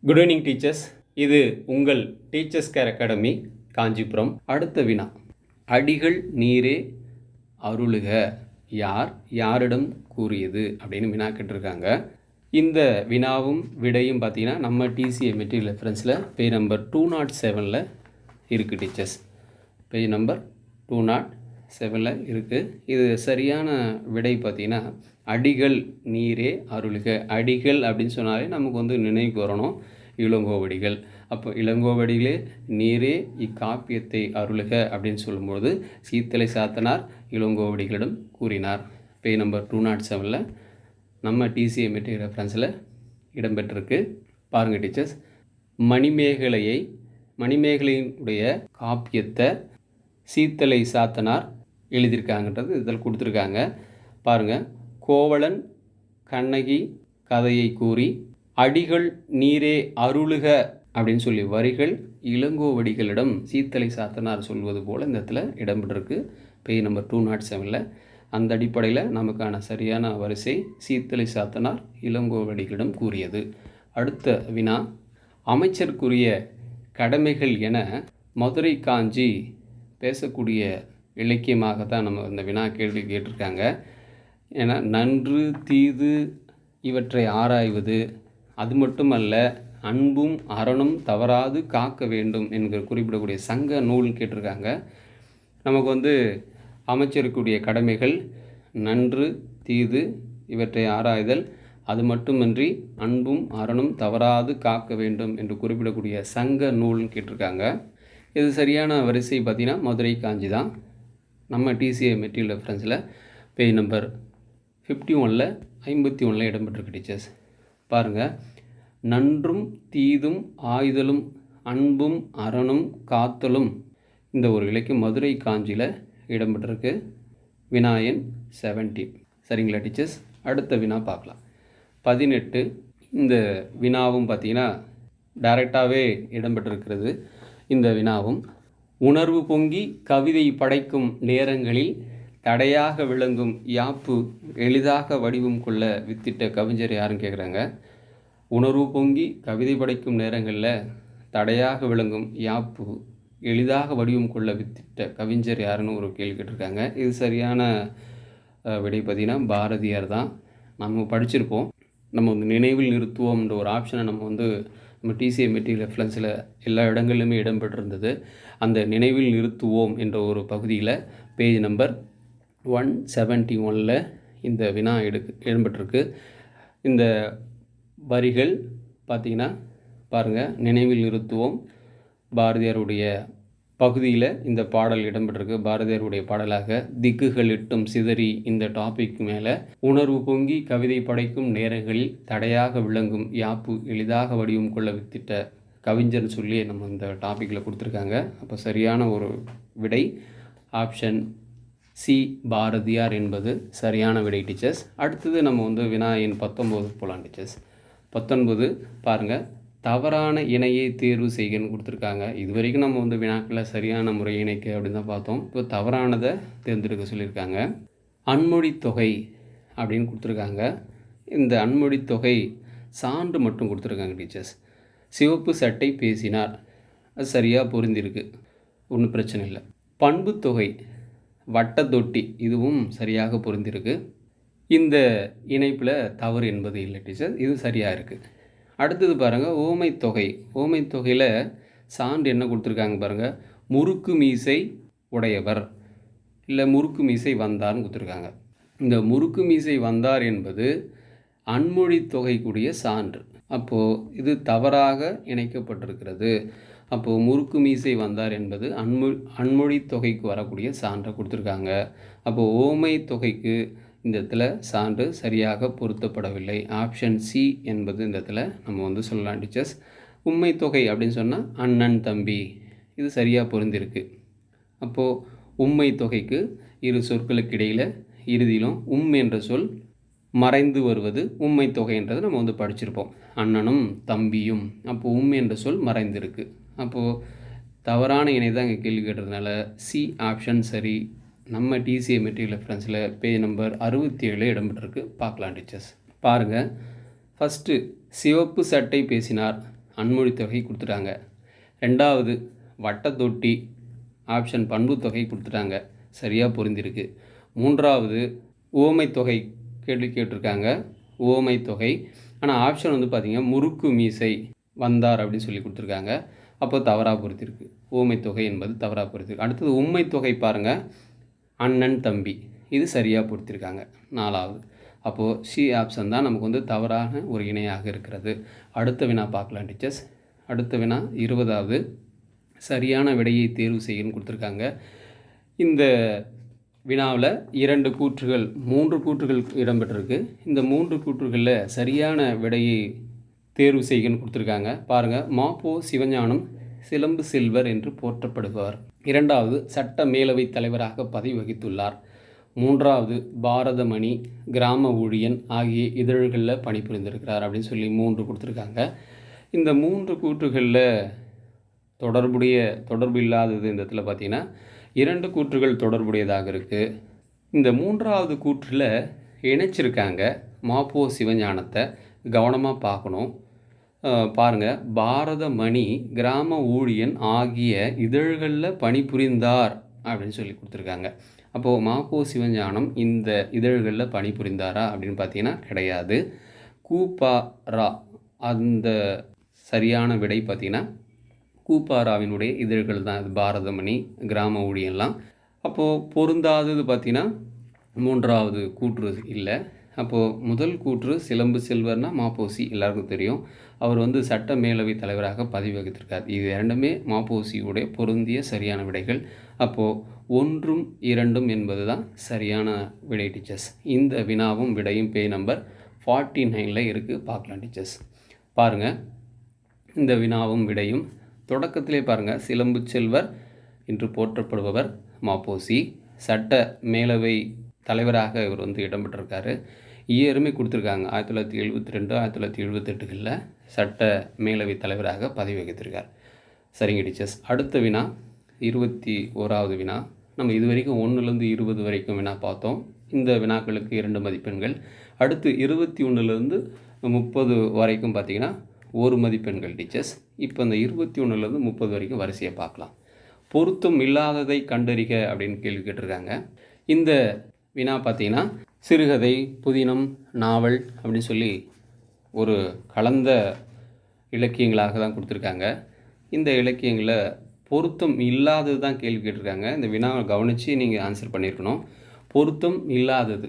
Good evening teachers. இது உங்கள் teachers care academy Kanchipuram. அடுத்த வினா, அடிகள் நீரே அருளுக யார் யாரிடம் கூறியது அப்படின்னு வினா கேட்டிருக்காங்க. இந்த வினாவும் விடையும் பார்த்தீங்கன்னா நம்ம டிசிஏ மெட்டீரியல் ரெஃபரன்ஸில் பேஜ் நம்பர் 207 இருக்குது டீச்சர்ஸ். பேஜ் நம்பர் 207 இருக்குது. இது சரியான விடை பார்த்தீங்கன்னா அடிகள் நீரே அருளுக. அடிகள் அப்படின்னு சொன்னாலே நமக்கு நினைவுக்கு வரணும் இளங்கோவடிகள். அப்போ இளங்கோவடிகளே நீரே இக்காப்பியத்தை அருளுக அப்படின்னு சொல்லும்போது சீத்தலை சாத்தனார் இளங்கோவடிகளிடம் கூறினார். பேஜ் நம்பர் 207 நம்ம டிசிஏ மெட்டீரியல் ரெஃபரன்ஸில் இடம்பெற்றிருக்கு. பாருங்கள் டீச்சர்ஸ், மணிமேகலையினுடைய காப்பியத்தை சீத்தலை சாத்தனார் எழுதியிருக்காங்கன்றது இதில் கொடுத்துருக்காங்க. பாருங்கள், கோவலன் கண்ணகி கதையை கூறி அடிகள் நீரே அருளுக அப்படின்னு சொல்லி வரிகள் இளங்கோவடிகளிடம் சீத்தலை சாத்தனார் சொல்வது போல் இந்த இடத்துல இடம்பெற்றிருக்கு. Page number 207. அந்த அடிப்படையில் நமக்கான சரியான வரிசை சீத்தலை சாத்தனார் இளங்கோவடிகளிடம் கூறியது. அடுத்த வினா, அமைச்சருக்குரிய கடமைகள் என மதுரை காஞ்சி பேசக்கூடிய இலக்கியமாக தான் நம்ம இந்த வினா கேள்வி கேட்டிருக்காங்க. ஏன்னா நன்று தீது இவற்றை ஆராய்வது, அது மட்டுமல்ல அன்பும் அறனும் தவறாது காக்க வேண்டும் என்கிற குறிப்பிடக்கூடிய சங்க நூல் கேட்டிருக்காங்க. நமக்கு அமைச்சருக்குரிய கடமைகள் நன்று தீது இவற்றை ஆராய்தல், அது மட்டுமின்றி அன்பும் அறனும் தவறாது காக்க வேண்டும் என்று குறிப்பிடக்கூடிய சங்க நூல்னு கேட்டிருக்காங்க. இது சரியான வரிசை பார்த்திங்கன்னா மதுரை காஞ்சி தான். நம்ம டிசிஏ மெட்டீரியல் ரெஃபரன்ஸில் பேஜ் நம்பர் 51 இடம்பெற்றிருக்கு டீச்சர்ஸ். பாருங்கள், நன்றும் தீதும் ஆய்தலும் அன்பும் அறனும் காத்தலும் இந்த ஒரு இலக்கியம் மதுரை காஞ்சியில் இடம்பெற்றிருக்கு. வினாயன் 17. சரிங்களா டீச்சர்ஸ்? அடுத்த வினா பார்க்கலாம். 18. இந்த வினாவும் பார்த்திங்கன்னா டைரெக்டாகவே இடம்பெற்றிருக்கிறது. இந்த வினாவும், உணர்வு பொங்கி கவிதை படைக்கும் நேரங்களில் தடையாக விளங்கும் யாப்பு எளிதாக வடிவம் கொள்ள வித்திட்ட கவிஞர் யாருன்னு கேட்குறாங்க. உணர்வு பொங்கி கவிதை படைக்கும் நேரங்களில் தடையாக விளங்கும் யாப்பு எளிதாக வடிவம் கொள்ள வித்திட்ட கவிஞர் யாருன்னு ஒரு கேள்வி கேட்டிருக்காங்க. இது சரியான விடை பார்த்திங்கன்னா பாரதியார் தான். நம்ம படிச்சிருப்போம். நம்ம நினைவில் நிறுத்துவோம்ன்ற ஒரு ஆப்ஷனை நம்ம டிசிஏ மெட்டீரியல் ரெஃபரன்ஸில் எல்லா இடங்களிலுமே இடம்பெற்றிருந்தது. அந்த நினைவில் நிறுத்துவோம் என்ற ஒரு பகுதியில் பேஜ் நம்பர் 171 இந்த வினா இடம்பெற்றிருக்கு. இந்த வரிகள் பார்த்திங்கன்னா பாருங்கள், நினைவில் நிறுத்துவோம் பாரதியாருடைய பகுதியில் இந்த பாடல் இடம்பெற்றிருக்கு. பாரதியாருடைய பாடலாக திக்குகள் எட்டும் சிதறி இந்த டாபிக் மேலே உணர்வு பொங்கி கவிதை படைக்கும் நேரங்களில் தடையாக விளங்கும் யாப்பு எளிதாக வடிவம் கொள்ள வித்திட்ட கவிஞர்னு சொல்லி நம்ம இந்த டாப்பிக்கில் கொடுத்துருக்காங்க. அப்போ சரியான ஒரு விடை ஆப்ஷன் சி பாரதியார் என்பது சரியான விடை டீச்சர்ஸ். அடுத்தது நம்ம வினாயின் 19 போகலாம் டீச்சர்ஸ். 19 பாருங்கள், தவறான இணையை தேர்வு செய்கன்னு கொடுத்துருக்காங்க. இது வரைக்கும் நம்ம வினாக்களில் சரியான முறை இணைக்க அப்படின்னு தான் பார்த்தோம். இப்போ தவறானதை தேர்ந்தெடுக்க சொல்லியிருக்காங்க. அன்மொழி தொகை அப்படின்னு கொடுத்துருக்காங்க. இந்த அன்மொழி தொகை சான்று மட்டும் கொடுத்துருக்காங்க டீச்சர்ஸ். சிவப்பு சட்டை பேசினார், அது சரியாக பொருந்திருக்கு, ஒன்றும் பிரச்சனை இல்லை. பண்பு தொகை வட்டத்தொட்டி, இதுவும் சரியாக பொருந்திருக்கு. இந்த இணைப்பில் தவறு என்பது இல்லை டீச்சர், இது சரியாக இருக்குது. அடுத்தது பாருங்கள், ஓமை தொகை. ஓமை தொகையில் சான்று என்ன கொடுத்துருக்காங்க பாருங்கள், முறுக்கு மீசை உடையவர் இல்லை முறுக்கு மீசை வந்தார்னு கொடுத்துருக்காங்க. இந்த முறுக்கு மீசை வந்தார் என்பது அன்மொழி தொகைக்குரிய சான்று. அப்போது இது தவறாக இணைக்கப்பட்டிருக்கிறது. அப்போது முறுக்கு மீசை வந்தார் என்பது அன்மொழி தொகைக்கு வரக்கூடிய சான்றை கொடுத்துருக்காங்க. அப்போது ஓமை தொகைக்கு இந்த இடத்துல சான்று சரியாக பொருத்தப்படவில்லை. ஆப்ஷன் சி என்பது இந்த இடத்துல நம்ம சொல்லலாம் டீச்சர்ஸ். உண்மை தொகை அப்படின்னு சொன்னால் அண்ணன் தம்பி, இது சரியாக பொருந்திருக்கு. அப்போது உண்மை தொகைக்கு இரு சொற்களுக்கு இடையில் இறுதியிலும் என்ற சொல் மறைந்து வருவது உண்மை தொகைன்றது நம்ம படிச்சிருப்போம், அண்ணனும் தம்பியும். அப்போது என்ற சொல் மறைந்திருக்கு. அப்போது தவறான இணை தான் இங்கே கேள்வி கேட்டதுனால சி ஆப்ஷன் சரி. நம்ம டிசிஏ மெட்டீரியல் ரெஃபரன்ஸில் பேஜ் நம்பர் 67 இடம்பெற்றிருக்கு. பார்க்கலாம் டீச்சர்ஸ். பாருங்கள், ஃபஸ்ட்டு சிவப்பு சட்டை பேசினார், அன்மொழி தொகை கொடுத்துட்டாங்க. ரெண்டாவது வட்டத்தொட்டி ஆப்ஷன் பண்பு தொகை கொடுத்துட்டாங்க, சரியாக பொருந்திருக்கு. மூன்றாவது உவமை தொகை கேள்வி கேட்டிருக்காங்க, உவமை தொகை. ஆனால் ஆப்ஷன் வந்து பார்த்திங்கன்னா முறுக்கு மீசை வந்தார் அப்படின்னு சொல்லி கொடுத்துருக்காங்க, அப்போ தவறாக பொருத்திருக்கு. உவமை தொகை என்பது தவறாக பொருத்திருக்கு. அடுத்தது உண்மை தொகை பாருங்கள், அண்ணன் தம்பி, இது சரியாக பொருத்திருக்காங்க. நாலாவது, அப்போது சி ஆப்ஷன் தான் நமக்கு வந்து தவறான ஒரு இணையாக இருக்கிறது. அடுத்த வினா பார்க்கலாம் டீச்சர்ஸ். அடுத்த வினா 20வது, சரியான விடையை தேர்வு செய்யணும்னு கொடுத்துருக்காங்க. இந்த வினாவில் 2 கூற்றுகள் 3 கூற்றுகள் இடம்பெற்றிருக்கு. இந்த 3 கூற்றுகளில் சரியான விடையை தேர்வு செய்யணும்னு கொடுத்துருக்காங்க. பாருங்கள், மாப்போ சிவஞானம் சிலம்பு செல்வர் என்று போற்றப்படுபவர். 2வது, சட்ட மேலவை தலைவராக பதவி வகித்துள்ளார். 3வது, பாரதமணி, கிராம ஊழியன் ஆகிய இதழ்களில் பணிபுரிந்திருக்கிறார் அப்படின்னு சொல்லி 3 கொடுத்துருக்காங்க. இந்த 3 கூற்றுகளில் தொடர்பு இல்லாதது இந்த இடத்துல பார்த்திங்கன்னா 2 கூற்றுகள் தொடர்புடையதாக இருக்குது. இந்த 3வது கூற்றில் இணைச்சிருக்காங்க மாப்போ சிவஞானத்தை, கவனமாக பார்க்கணும். பாருங்கள், பாரதமணி, கிராம ஊழியன் ஆகிய இதழ்களில் பணிபுரிந்தார் அப்படின்னு சொல்லி கொடுத்துருக்காங்க. அப்போது மாப்போ சிவஞானம் இந்த இதழ்களில் பணிபுரிந்தாரா அப்படின்னு பார்த்தீங்கன்னா கிடையாது. கூப்பாரா, அந்த சரியான விடை பார்த்திங்கன்னா கூப்பாராவினுடைய இதழ்கள் தான் இது, பாரதமணி, கிராம ஊழியெல்லாம். அப்போது பொருந்தாதது பார்த்திங்கன்னா 3வது கூற்று இல்லை. அப்போது முதல் கூற்று சிலம்பு செல்வர்னா மாப்போசி எல்லாருக்கும் தெரியும், அவர் வந்து சட்ட மேலவை தலைவராக பதவி வகித்திருக்கார். இது 2மே மாப்போசியுடைய பொருந்திய சரியான விடைகள். அப்போது 1ம் 2ம் என்பது தான் சரியான விடை டீச்சர்ஸ். இந்த வினாவும் விடையும் பேஜ் நம்பர் 49 இருக்குது, பார்க்கலாம் டீச்சர்ஸ். பாருங்கள், இந்த வினாவும் விடையும் தொடக்கத்திலே பாருங்கள், சிலம்பு செல்வர் என்று போற்றப்படுபவர் மாப்போசி, சட்ட மேலவை தலைவராக இவர் வந்து இடம்பெற்றிருக்காரு. இயருமே கொடுத்துருக்காங்க, 1972 1978களில் சட்ட மேலவை தலைவராக பதவி வகித்திருக்கார். சரிங்க டீச்சர்ஸ். அடுத்த வினா 21வது வினா. நம்ம இது வரைக்கும் 1லேருந்து 20 வரைக்கும் வினா பார்த்தோம். இந்த வினாக்களுக்கு 2 மதிப்பெண்கள். அடுத்து 21லேருந்து 30 வரைக்கும் பார்த்திங்கன்னா 1 மதிப்பெண்கள் டீச்சர்ஸ். இப்போ இந்த 21லேருந்து 30 வரைக்கும் வரிசையை பார்க்கலாம். பொருத்தம் இல்லாததை கண்டறிக அப்படின்னு கேள்வி கேட்டிருக்காங்க. இந்த வினா பார்த்திங்கன்னா சிறுகதை, புதினம், நாவல் அப்படின்னு சொல்லி ஒரு கலந்த இலக்கியங்களாக தான் கொடுத்துருக்காங்க. இந்த இலக்கியங்களில் பொருத்தம் இல்லாதது தான் கேள்வி கேட்டிருக்காங்க. இந்த வினாவை கவனித்து நீங்கள் ஆன்சர் பண்ணியிருக்கணும். பொருத்தம் இல்லாதது,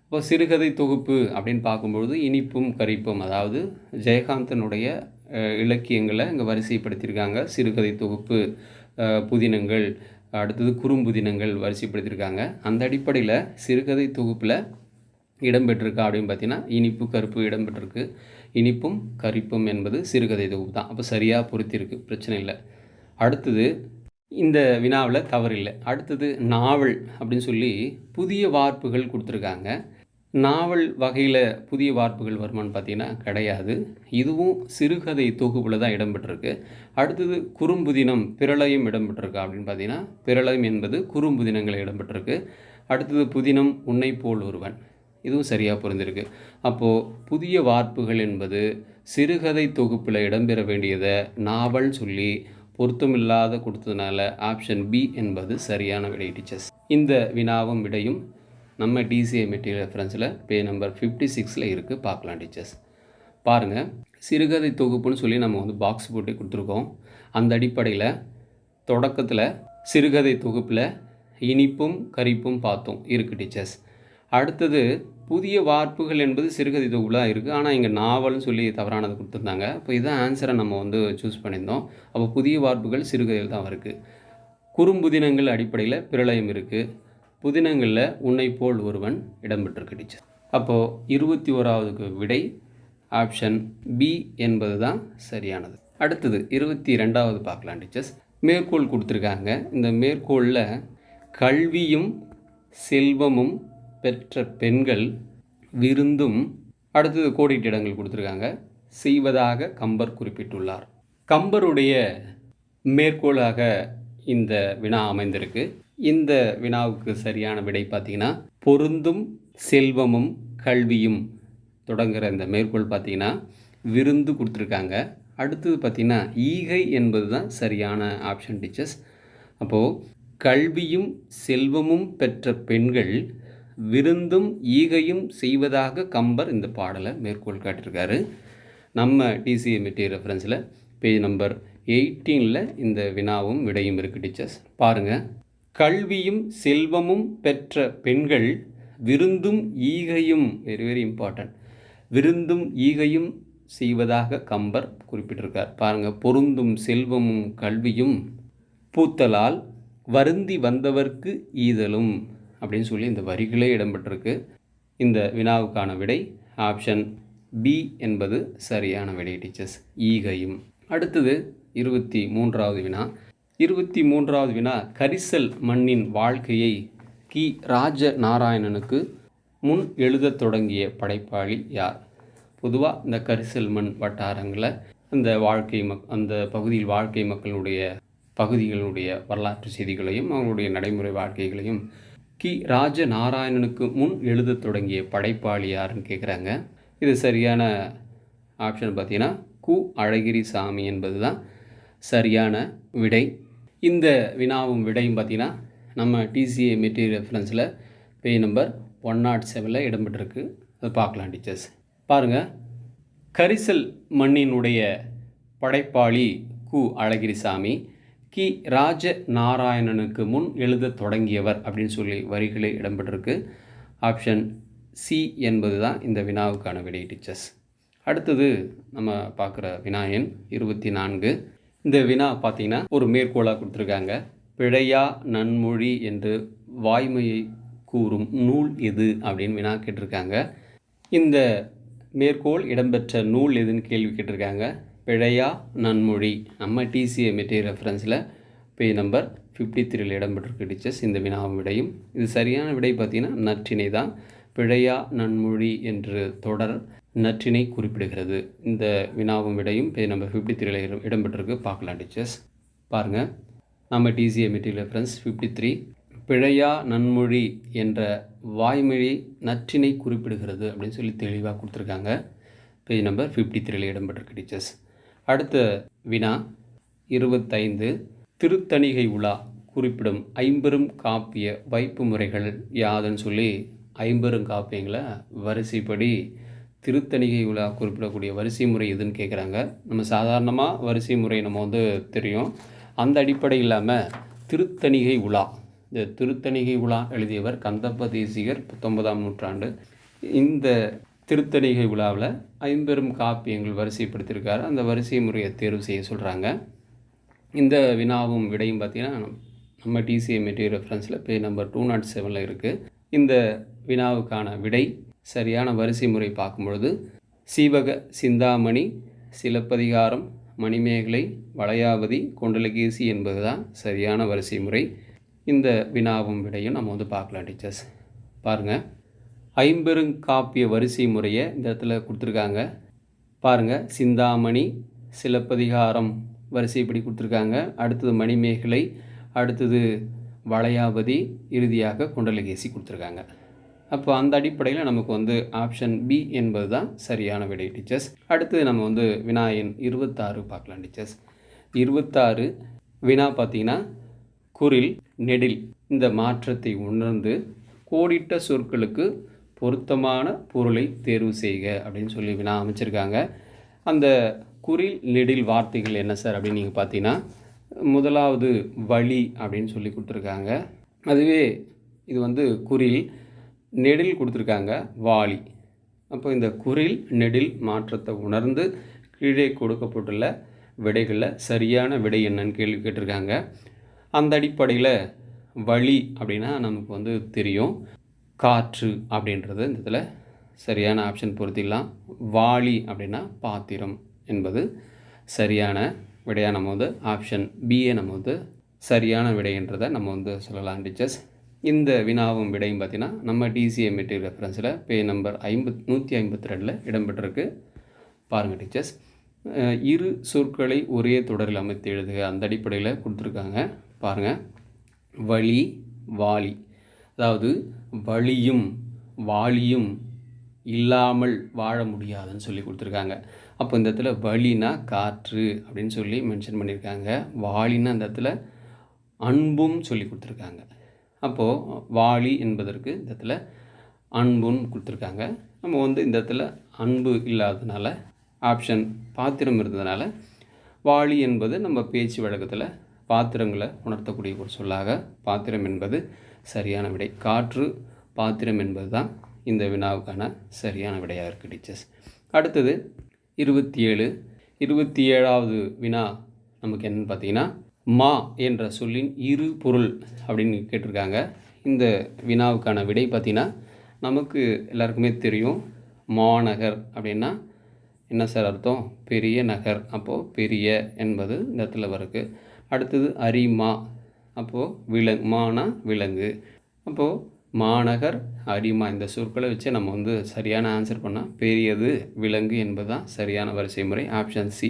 இப்போ சிறுகதை தொகுப்பு அப்படின்னு பார்க்கும்பொழுது இனிப்பும் கரிப்பும், அதாவது ஜெயகாந்தனுடைய இலக்கியங்களை இங்கே வரிசைப்படுத்தியிருக்காங்க. சிறுகதை தொகுப்பு, புதினங்கள், அடுத்தது குறும்புதினங்கள் வரிசைப்படுத்தியிருக்காங்க. அந்த அடிப்படையில் சிறுகதை தொகுப்பில் இடம்பெற்றிருக்கா அப்படின்னு பார்த்தீங்கன்னா இனிப்பு கருப்பு இடம்பெற்றிருக்கு. இனிப்பும் கரிப்பும் என்பது சிறுகதை தொகுப்பு தான். அப்போ சரியாக பொருத்திருக்கு, பிரச்சனை இல்லை. அடுத்தது இந்த வினாவில் தவறில்லை. அடுத்தது நாவல் அப்படின்னு சொல்லி புதிய வார்ப்புகள் கொடுத்துருக்காங்க. நாவல் வகையில் புதிய வார்ப்புகள் வருமானு பார்த்தீங்கன்னா கிடையாது. இதுவும் சிறுகதை தொகுப்பில் தான் இடம்பெற்றிருக்கு. அடுத்தது குறும்புதினம், பிரளயம் இடம்பெற்றிருக்கு அப்படின்னு பார்த்தீங்கன்னா பிரளயம் என்பது குறும்புதினங்கள் இடம்பெற்றிருக்கு. அடுத்தது புதினம், உன்னை போல் ஒருவன், இதுவும் சரியாக பொருந்திருக்கு. அப்போது புதிய வார்ப்புகள் என்பது சிறுகதை தொகுப்பில் இடம்பெற வேண்டியதை நாவல் சொல்லி பொருத்தமில்லாத கொடுத்ததுனால ஆப்ஷன் பி என்பது சரியான விடை டீச்சர்ஸ். இந்த வினாவும் விடையும் நம்ம டிசிஏ மெட்டீரியல் ரெஃபரன்ஸில் பேஜ் நம்பர் 56 இருக்குது, பார்க்கலாம் டீச்சர்ஸ். பாருங்கள், சிறுகதை தொகுப்புன்னு சொல்லி நம்ம வந்து பாக்ஸ் போட்டு கொடுத்துருக்கோம். அந்த அடிப்படையில் தொடக்கத்தில் சிறுகதை தொகுப்பில் இனிப்பும் கரிப்பும் பார்த்தோம், இருக்குது டீச்சர்ஸ். அடுத்தது புதிய வார்ப்புகள் என்பது சிறுகதை தொகுப்பில் இருக்குது, ஆனால் இங்கே நாவல்னு சொல்லி தவறானது கொடுத்துருந்தாங்க. இப்போ இதான் ஆன்சரை நம்ம வந்து சூஸ் பண்ணியிருந்தோம். அப்போ புதிய வார்ப்புகள் சிறுகதையில் தான் இருக்குது. குறும்புதினங்கள் அடிப்படையில் பிரளயம் இருக்குது. புதினங்களில் உன்னை போல் ஒருவன் இடம்பெற்றிருக்கு டீச்சர். அப்போது 21வது விடை ஆப்ஷன் பி என்பது தான் சரியானது. அடுத்தது 22வது பார்க்கலாம் டீச்சர்ஸ். மேற்கோள் கொடுத்துருக்காங்க. இந்த மேற்கோளில் கல்வியும் செல்வமும் பெற்ற பெண்கள் விருந்தும், அடுத்தது கோடிட்ட இடங்கள் கொடுத்துருக்காங்க, செய்வதாக கம்பர் குறிப்பிட்டுள்ளார். கம்பருடைய மேற்கோளாக இந்த வினா அமைந்திருக்கு. இந்த வினாவுக்கு சரியான விடை பார்த்திங்கன்னா பொருந்தும் செல்வமும் கல்வியும் தொடங்குகிற இந்த மேற்கோள் பார்த்திங்கன்னா விருந்து கொடுத்துருக்காங்க. அடுத்தது பார்த்திங்கன்னா ஈகை என்பது தான் சரியான ஆப்ஷன் டீச்சர்ஸ். அப்போது கல்வியும் செல்வமும் பெற்ற பெண்கள் விருந்தும் ஈகையும் செய்வதாக கம்பர் இந்த பாடலை மேற்கோள் காட்டியிருக்காரு. நம்ம டிசிஏ மெட்டீரியல் ரெஃபரன்ஸில் பேஜ் நம்பர் 18 இந்த வினாவும் விடையும் இருக்குது டீச்சர்ஸ். பாருங்கள், கல்வியும் செல்வமும் பெற்ற பெண்கள் விருந்தும் ஈகையும், வெரி வெரி இம்பார்ட்டன்ட், விருந்தும் ஈகையும் செய்வதாக கம்பர் குறிப்பிட்டிருக்கார். பாருங்கள், பொருந்தும் செல்வமும் கல்வியும் பூத்தலால் வருந்தி வந்தவர்க்கு ஈதலும் அப்படின்னு சொல்லி இந்த வரிகளே இடம்பெற்றிருக்கு. இந்த வினாவுக்கான விடை ஆப்ஷன் பி என்பது சரியான விடை டீச்சர்ஸ், ஈகையும். அடுத்தது 23வது வினா. 23வது வினா, கரிசல் மண்ணின் வாழ்க்கையை கி. ராஜநாராயணனுக்கு முன் எழுதத் தொடங்கிய படைப்பாளி யார்? பொதுவாக இந்த கரிசல் மண் வட்டாரங்களில் அந்த வாழ்க்கை அந்த பகுதியில் வாழ்க்கை மக்களுடைய பகுதிகளுடைய வரலாற்று செய்திகளையும் அவங்களுடைய நடைமுறை வாழ்க்கைகளையும் கி. ராஜநாராயணனுக்கு முன் எழுதத் தொடங்கிய படைப்பாளி யாருன்னு கேட்குறாங்க. இது சரியான ஆப்ஷன் பார்த்தீங்கன்னா கு. அழகிரிசாமி என்பது தான் சரியான விடை. இந்த வினாவும் விடையும் பார்த்திங்கன்னா நம்ம டிசிஏ மெட்டீரியல் ரெஃபரன்ஸில் பேஜ் நம்பர் 107 இடம்பெற்றிருக்கு. அதை பார்க்கலாம் டீச்சர்ஸ். பாருங்கள், கரிசல் மண்ணினுடைய படைப்பாளி கு. அழகிரிசாமி கி. ராஜநாராயணனுக்கு முன் எழுத தொடங்கியவர் அப்படின்னு சொல்லி வரிகளே இடம்பெற்றிருக்கு. ஆப்ஷன் சி என்பது தான் இந்த வினாவுக்கான விடை டீச்சர்ஸ். அடுத்தது நம்ம பார்க்குற வினா எண் 24. இந்த வினா பார்த்திங்கன்னா ஒரு மேற்கோளாக கொடுத்துருக்காங்க. பிழையா நன்மொழி என்று வாய்மையை கூறும் நூல் எது அப்படின்னு வினா கேட்டிருக்காங்க. இந்த மேற்கோள் இடம்பெற்ற நூல் எதுன்னு கேள்வி கேட்டிருக்காங்க. பிழையா நன்மொழி நம்ம டிசிஏ மெட்டீரியல் ரெஃபரன்ஸில் பேஜ் நம்பர் 53 இடம்பெற்றிருக்கு டீச்சர்ஸ். இந்த வினாவும் விடையும் இது சரியான விடை பார்த்திங்கன்னா நற்றிணை தான். பிழையா நன்மொழி என்று தொடர் நற்றிணை குறிப்பிடுகிறது. இந்த வினாவும் விடையும் பேஜ் நம்பர் 53 இடம்பெற்றிருக்கு. பார்க்கலாம் டீச்சர்ஸ். பாருங்கள், நம்ம டிசிஏ மெட்டீரியல் ரெஃபரன்ஸ் 53, பிழையா நன்மொழி என்ற வாய்மொழி நற்றினை குறிப்பிடுகிறது அப்படின்னு சொல்லி தெளிவாக கொடுத்துருக்காங்க. பேஜ் நம்பர் 53 இடம்பெற்றிருக்கு டீச்சர்ஸ். அடுத்த வினா 25, திருத்தணிகை உலா குறிப்பிடும் ஐம்பெரும் காப்பிய வைப்பு முறைகள் யாதுன்னு சொல்லி ஐம்பெரும் காப்பியங்களை வரிசைப்படி திருத்தணிகை உலா குறிப்பிடக்கூடிய வரிசை முறை எதுன்னு கேட்குறாங்க. நம்ம சாதாரணமாக வரிசை முறை நம்ம தெரியும். அந்த அடிப்படை இல்லாமல் திருத்தணிகை உலா, இந்த திருத்தணிகை உலா எழுதியவர் கந்தப்ப தேசிகர், 19ஆம் நூற்றாண்டு. இந்த திருத்தணிகை உலாவில் ஐம்பெரும் காப்பியங்கள் வரிசைப்படுத்தியிருக்காரு. அந்த வரிசை முறையை தேர்வு செய்ய சொல்கிறாங்க. இந்த வினாவும் விடையும் பார்த்திங்கன்னா நம்ம டிசிஏ மெட்டீரியல் ரெஃபரன்ஸில் பேஜ் நம்பர் 207 இருக்குது. இந்த வினாவுக்கான விடை சரியான வரிசை முறை பார்க்கும்பொழுது சீவக சிந்தாமணி, சிலப்பதிகாரம், மணிமேகலை, வளையாபதி, குண்டலகேசி என்பது தான் சரியான வரிசை முறை. இந்த வினாவும் விடையும் நம்ம பார்க்கலாம் டீச்சர்ஸ். பாருங்கள், ஐம்பெருங்காப்பிய வரிசை முறையை இந்த இடத்துல கொடுத்துருக்காங்க. பாருங்கள், சிந்தாமணி, சிலப்பதிகாரம் வரிசைப்படி கொடுத்துருக்காங்க. அடுத்தது மணிமேகலை, அடுத்தது வளையாபதி, இறுதியாக குண்டலகேசி கொடுத்துருக்காங்க. அப்போ அந்த அடிப்படையில் நமக்கு ஆப்ஷன் பி என்பது தான் சரியான விடை டீச்சர்ஸ். அடுத்து நம்ம வினா எண் 26 பார்க்கலாம் டீச்சர்ஸ். 26 வினா பார்த்திங்கன்னா குறில் நெடில் இந்த மாற்றத்தை உணர்ந்து கோடிட்ட சொற்களுக்கு பொருத்தமான பொருளை தேர்வு செய்க அப்படின்னு சொல்லி வினா அமைச்சிருக்காங்க. அந்த குறில் நெடில் வார்த்தைகள் என்ன சார் அப்படின்னு நீங்கள் பார்த்தீங்கன்னா, முதலாவது வழி அப்படின்னு சொல்லி கொடுத்துருக்காங்க. அதுவே இது குறில், நெடில் கொடுத்துருக்காங்க வாளி. அப்போ இந்த குறில் நெடில் மாற்றத்தை உணர்ந்து கீழே கொடுக்கப்பட்டுள்ள விடைகளில் சரியான விடை என்னன்னு கேள்வி கேட்டிருக்காங்க. அந்த அடிப்படையில் வழி அப்படின்னா நமக்கு தெரியும், காற்று அப்படின்றது இந்த இதில் சரியான ஆப்ஷன் பொருத்திடலாம். வாளி அப்படின்னா பாத்திரம் என்பது சரியான விடையாக நம்ம ஆப்ஷன் பிஏ நம்ம சரியான விடைன்றதை நம்ம சொல்லலாம் டீச்சர்ஸ். இந்த வினாவும் விடையும் பார்த்திங்கன்னா நம்ம டிசிஏ மெட்டீரியல் ரெஃபரன்ஸில் பேஜ் நம்பர் 152 இடம்பெற்றிருக்கு. பாருங்கள் டீச்சர்ஸ். இரு சொற்களை ஒரே தொடரில் அமைத்து எழுதுக அந்த அடிப்படையில் கொடுத்துருக்காங்க. பாருங்கள், வழி வாளி, அதாவது வழியும் வாளியும் இல்லாமல் வாழ முடியாதுன்னு சொல்லி கொடுத்துருக்காங்க. அப்போ இந்த இடத்துல வழினா காற்று அப்படின்னு சொல்லி மென்ஷன் பண்ணியிருக்காங்க. வாளின்னா இந்த இடத்துல அன்பும் சொல்லி கொடுத்துருக்காங்க. அப்போது வாளி என்பதற்கு இந்த இடத்துல அன்புன்னு கொடுத்துருக்காங்க. நம்ம வந்து இந்த இடத்துல அன்பு இல்லாததுனால ஆப்ஷன் பாத்திரம் இருந்ததுனால வாளி என்பது நம்ம பேச்சு வழக்கத்தில் பாத்திரங்களை உணர்த்தக்கூடிய ஒரு சொல்லாக பாத்திரம் என்பது சரியான விடை. காற்று பாத்திரம் என்பது தான் இந்த வினாவுக்கான சரியான விடையாக இருக்குது டீச்சர்ஸ். அடுத்தது 27வது வினா நமக்கு என்னென்னு பார்த்தீங்கன்னா, மா என்ற சொல்லின் இரு பொருள் அப்படின்னு கேட்டிருக்காங்க. இந்த வினாவுக்கான விடை பார்த்திங்கன்னா நமக்கு எல்லாருக்குமே தெரியும். மாநகர் அப்படின்னா என்ன சார் அர்த்தம்? பெரிய நகர். அப்போது பெரிய என்பது இந்த இடத்துல வருது. அடுத்தது அரிமா, அப்போது மானா விலங்கு. அப்போது மாநகர் அரிமா இந்த சொற்களை வச்சு நம்ம வந்து சரியான ஆன்சர் பண்ணால் பெரியது விலங்கு என்பது தான் சரியான வரிசை முறை. Option C.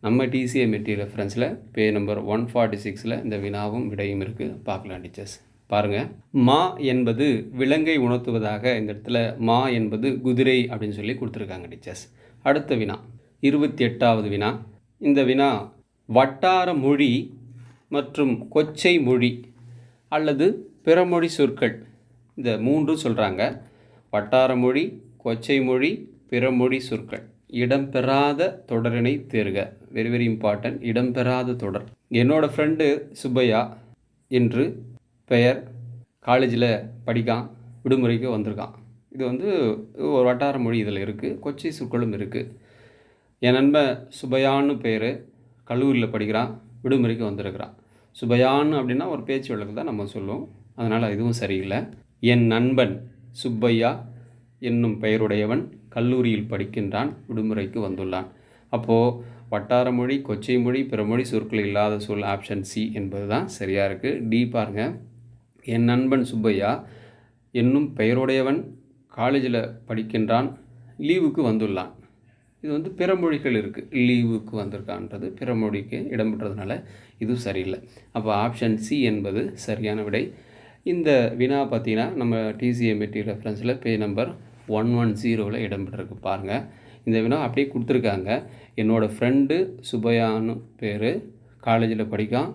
நம்ம டிசிஎம்இடி ரெஃபரன்ஸில் பேஜ் நம்பர் 146 இந்த வினாவும் விடையும் இருக்குது. பார்க்கலாம் டீச்சர்ஸ். பாருங்கள், மா என்பது விலங்கை உணர்த்துவதாக இந்த இடத்துல மா என்பது குதிரை அப்படின்னு சொல்லி கொடுத்துருக்காங்க டீச்சர்ஸ். அடுத்த வினா 28வது வினா. இந்த வினா வட்டார மொழி மற்றும் கொச்சை மொழி அல்லது பிறமொழி சொற்கள் இந்த மூன்று சொல்கிறாங்க. வட்டார மொழி, கொச்சை மொழி, பிறமொழி சொற்கள் இடம்பெறாத தொடரினை தேர்க. Very very important. இடம்பெறாத தொடர். என்னோடய ஃப்ரெண்டு சுப்பையா என்று பெயர், காலேஜில் படிக்கான், விடுமுறைக்கு வந்திருக்கான். இது வந்து ஒரு வட்டார மொழி இதில் இருக்குது. கொச்சை சொற்களும் இருக்குது. என் நண்பன் சுப்பையான்னு பேர், கல்லூரியில் படிக்கிறான், விடுமுறைக்கு வந்திருக்கிறான். சுப்பையான்னு அப்படின்னா ஒரு பேச்சு வழக்கு தான் நம்ம சொல்லுவோம். அதனால் இதுவும் சரியில்லை. என் நண்பன் சுப்பையா என்னும் பெயருடையவன் கல்லூரியில் படிக்கின்றான், விடுமுறைக்கு வந்துள்ளான். அப்போது வட்டார மொழி, கொச்சை மொழி, பிறமொழி சொற்கள் இல்லாத சொல் ஆப்ஷன் சி என்பது தான் சரியாக இருக்குது. டி பாருங்கள். என் நண்பன் சுப்பையா என்னும் பெயருடையவன் காலேஜில் படிக்கின்றான், லீவுக்கு வந்துள்ளான். இது வந்து பிறமொழிகள் இருக்குது. லீவுக்கு வந்திருக்கான்றது பிறமொழிக்கு இடம்பெற்றதுனால இது சரியில்லை. அப்போ ஆப்ஷன் சி என்பது சரியான விடை. இந்த வினா பார்த்தீங்கன்னா நம்ம டிசிஎம்இடி ரெஃபரன்ஸில் பேஜ் நம்பர் 110 இடம்பெற்றிருக்கு. பாருங்கள், இந்த வினா அப்படியே கொடுத்துருக்காங்க. என்னோடய ஃப்ரெண்டு சுப்பையான்னு பேர், காலேஜில் படிக்கான்,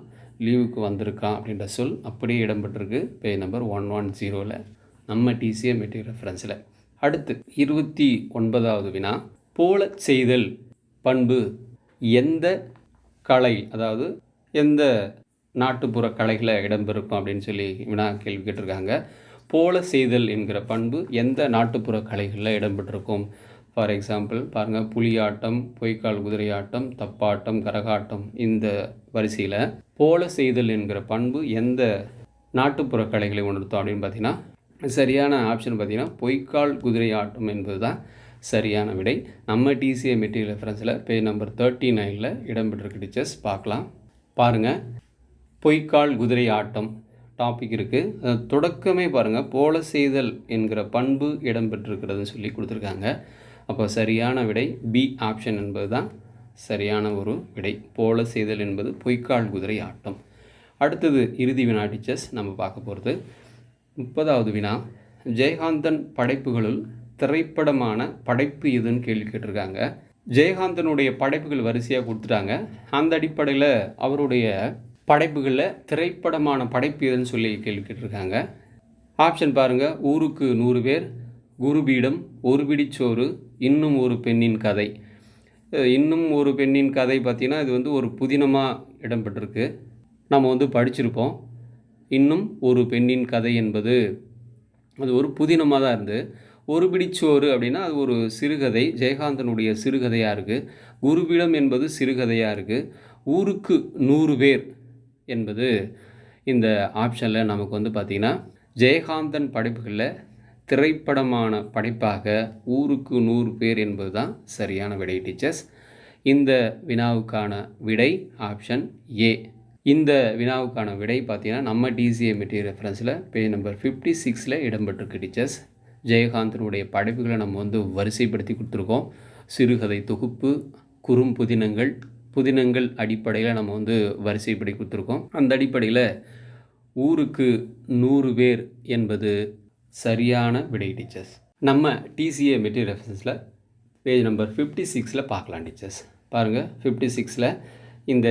லீவுக்கு வந்திருக்கான் அப்படின்ற சொல் அப்படியே இடம்பெற்றிருக்கு பேஜ் நம்பர் 110 நம்ம டிசிஎம்இடி ரெஃபரன்ஸில். அடுத்து 29வது வினா. போல செய்தல் பண்பு எந்த கலை, அதாவது எந்த நாட்டுப்புற கலைகளை இடம்பெறுக்கும் அப்படின்னு சொல்லி வினா கேள்வி கேட்டிருக்காங்க. போல செய்தல் என்கிற பண்பு எந்த நாட்டுப்புற கலைகளில் இடம்பெற்றிருக்கும்? ஃபார் எக்ஸாம்பிள் பாருங்கள், புலியாட்டம், பொய்க்கால் குதிரையாட்டம், தப்பாட்டம், கரகாட்டம். இந்த வரிசையில் போல செய்தல் என்கிற பண்பு எந்த நாட்டுப்புற கலைகளை உணர்த்தும் அப்படின்னு பார்த்தீங்கன்னா சரியான ஆப்ஷன் பார்த்தீங்கன்னா பொய்க்கால் குதிரையாட்டம் என்பது தான் சரியான விடை. நம்ம டிசிஎம்இடி ரெஃபரன்ஸில் பேஜ் நம்பர் 39 இடம்பெற்றிருக்கு டீச்சர்ஸ். பார்க்கலாம். பாருங்கள், பொய்க்கால் குதிரை ஆட்டம் டாபிக் இருக்குது. தொடக்கமே பாருங்கள், போல செய்தல் என்கிற பண்பு இடம்பெற்றிருக்கிறதுன்னு சொல்லி கொடுத்துருக்காங்க. அப்போ சரியான விடை பி ஆப்ஷன் என்பது தான் சரியான ஒரு விடை. போல செய்தல் என்பது பொய்க்கால் குதிரை ஆட்டம். அடுத்தது இறுதி வினா டீச்சர்ஸ் நம்ம பார்க்க போகிறது 30வது வினா. ஜெயகாந்தன் படைப்புகளுள் திரைப்படமான படைப்பு எதுன்னு கேள்வி கேட்டிருக்காங்க. ஜெயகாந்தனுடைய படைப்புகள் வரிசையாக கொடுத்துட்டாங்க. அந்த அடிப்படையில் அவருடைய படைப்புகளில் திரைப்படமான படைப்பு எதுன்னு சொல்லி கேள்வி கேட்டிருக்காங்க. ஆப்ஷன் பாருங்கள். ஊருக்கு 100 பேர், குருபீடம், ஒரு பிடிச்சோறு, இன்னும் ஒரு பெண்ணின் கதை. இன்னும் ஒரு பெண்ணின் கதை பார்த்திங்கன்னா இது வந்து ஒரு புதினமாக இடம்பெற்றிருக்கு. நம்ம வந்து படிச்சிருப்போம். இன்னும் ஒரு பெண்ணின் கதை என்பது அது ஒரு புதினமாக தான் இருந்து. ஒரு பிடிச்சோறு அப்படின்னா அது ஒரு சிறுகதை, ஜெயகாந்தனுடைய சிறுகதையாக இருக்குது. குருபீடம் என்பது சிறுகதையாக இருக்குது. ஊருக்கு 100 பேர் என்பது இந்த ஆப்ஷனில் நமக்கு வந்து பார்த்திங்கன்னா ஜெயகாந்தன் படைப்புகளில் திரைப்படமான படைப்பாக ஊருக்கு 100 பேர் என்பது தான் சரியான விடை டீச்சர்ஸ். இந்த வினாவுக்கான விடை ஆப்ஷன் ஏ. இந்த வினாவுக்கான விடை பார்த்திங்கன்னா நம்ம டிசிஎம்இடி ரெஃபரன்ஸில் பேஜ் நம்பர் 56 இடம்பெற்றிருக்கு டீச்சர்ஸ். ஜெயகாந்தனுடைய படைப்புகளை நம்ம வந்து வரிசைப்படுத்தி கொடுத்துருக்கோம். சிறுகதை தொகுப்பு, புதினங்கள் அடிப்படையில் நம்ம வந்து வரிசைப்படி கொடுத்துருக்கோம். அந்த அடிப்படையில் ஊருக்கு 100 பேர் என்பது சரியான விடை டீச்சர்ஸ். நம்ம டிசிஏ மெட்டீரியல் ரெஃபரன்ஸில் பேஜ் நம்பர் 56 பார்க்கலாம் டீச்சர்ஸ். பாருங்கள், 56 இந்த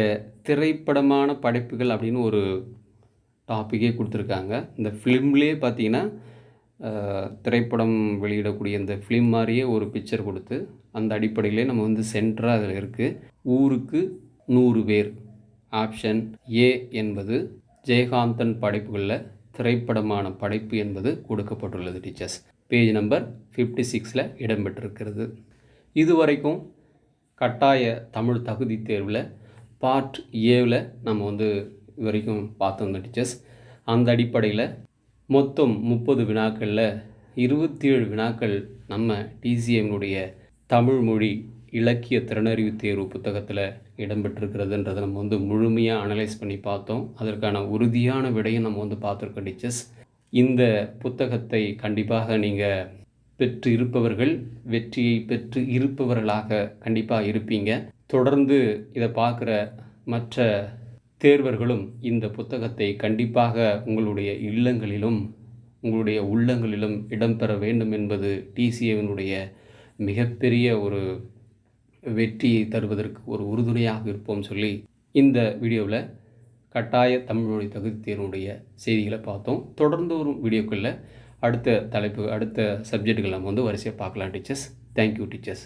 திரைப்படமான படைப்புகள் அப்படின்னு ஒரு டாப்பிக்கே கொடுத்துருக்காங்க. இந்த ஃபிலிம்லேயே பார்த்தீங்கன்னா திரைப்படம் வெளியிடக்கூடிய இந்த ஃபிலிம் மாதிரியே ஒரு பிக்சர் கொடுத்து அந்த அடிப்படையிலே நம்ம வந்து சென்டராக அதில் இருக்குது. ஊருக்கு 100 பேர். ஆப்ஷன் ஏ என்பது ஜெயகாந்தன் படைப்புகளில் திரைப்படமான படைப்பு என்பது கொடுக்கப்பட்டுள்ளது டீச்சர்ஸ். பேஜ் நம்பர் 56 இடம்பெற்றிருக்கிறது. இதுவரைக்கும் கட்டாய தமிழ் தகுதி தேர்வில் பார்ட் ஏவில் நம்ம வந்து இது வரைக்கும் பார்த்தோம் டீச்சர்ஸ். அந்த அடிப்படையில் மொத்தம் 30 வினாக்களில் 27 வினாக்கள் நம்ம டிசிஎம்னுடைய தமிழ் மொழி இலக்கிய திறனறிவு தேர்வு புத்தகத்தில் இடம்பெற்றிருக்கிறதுன்றதை நம்ம வந்து முழுமையாக அனலைஸ் பண்ணி பார்த்தோம். அதற்கான உறுதியான விடையும் நம்ம வந்து பார்த்துருக்கோம் டீச்சர்ஸ். இந்த புத்தகத்தை கண்டிப்பாக நீங்கள் பெற்று இருப்பவர்கள் வெற்றியை பெற்று இருப்பவர்களாக கண்டிப்பாக இருப்பீங்க. தொடர்ந்து இதை பார்க்குற மற்ற தேர்வர்களும் இந்த புத்தகத்தை கண்டிப்பாக உங்களுடைய இல்லங்களிலும் உங்களுடைய உள்ளங்களிலும் இடம்பெற வேண்டும் என்பது டிசிஏவினுடைய மிகப்பெரிய ஒரு வெற்றியை தருவதற்கு ஒரு உறுதுணையாக இருப்போம் சொல்லி இந்த வீடியோவில் கட்டாய தமிழ் மொழி தகுதி தேர்வுடைய செய்திகளை பார்த்தோம். தொடர்ந்து வரும் வீடியோக்களில் அடுத்த தலைப்பு அடுத்த சப்ஜெக்டுகள் நம்ம வந்து வரிசையாக பார்க்கலாம் டீச்சர்ஸ். Thank you teachers.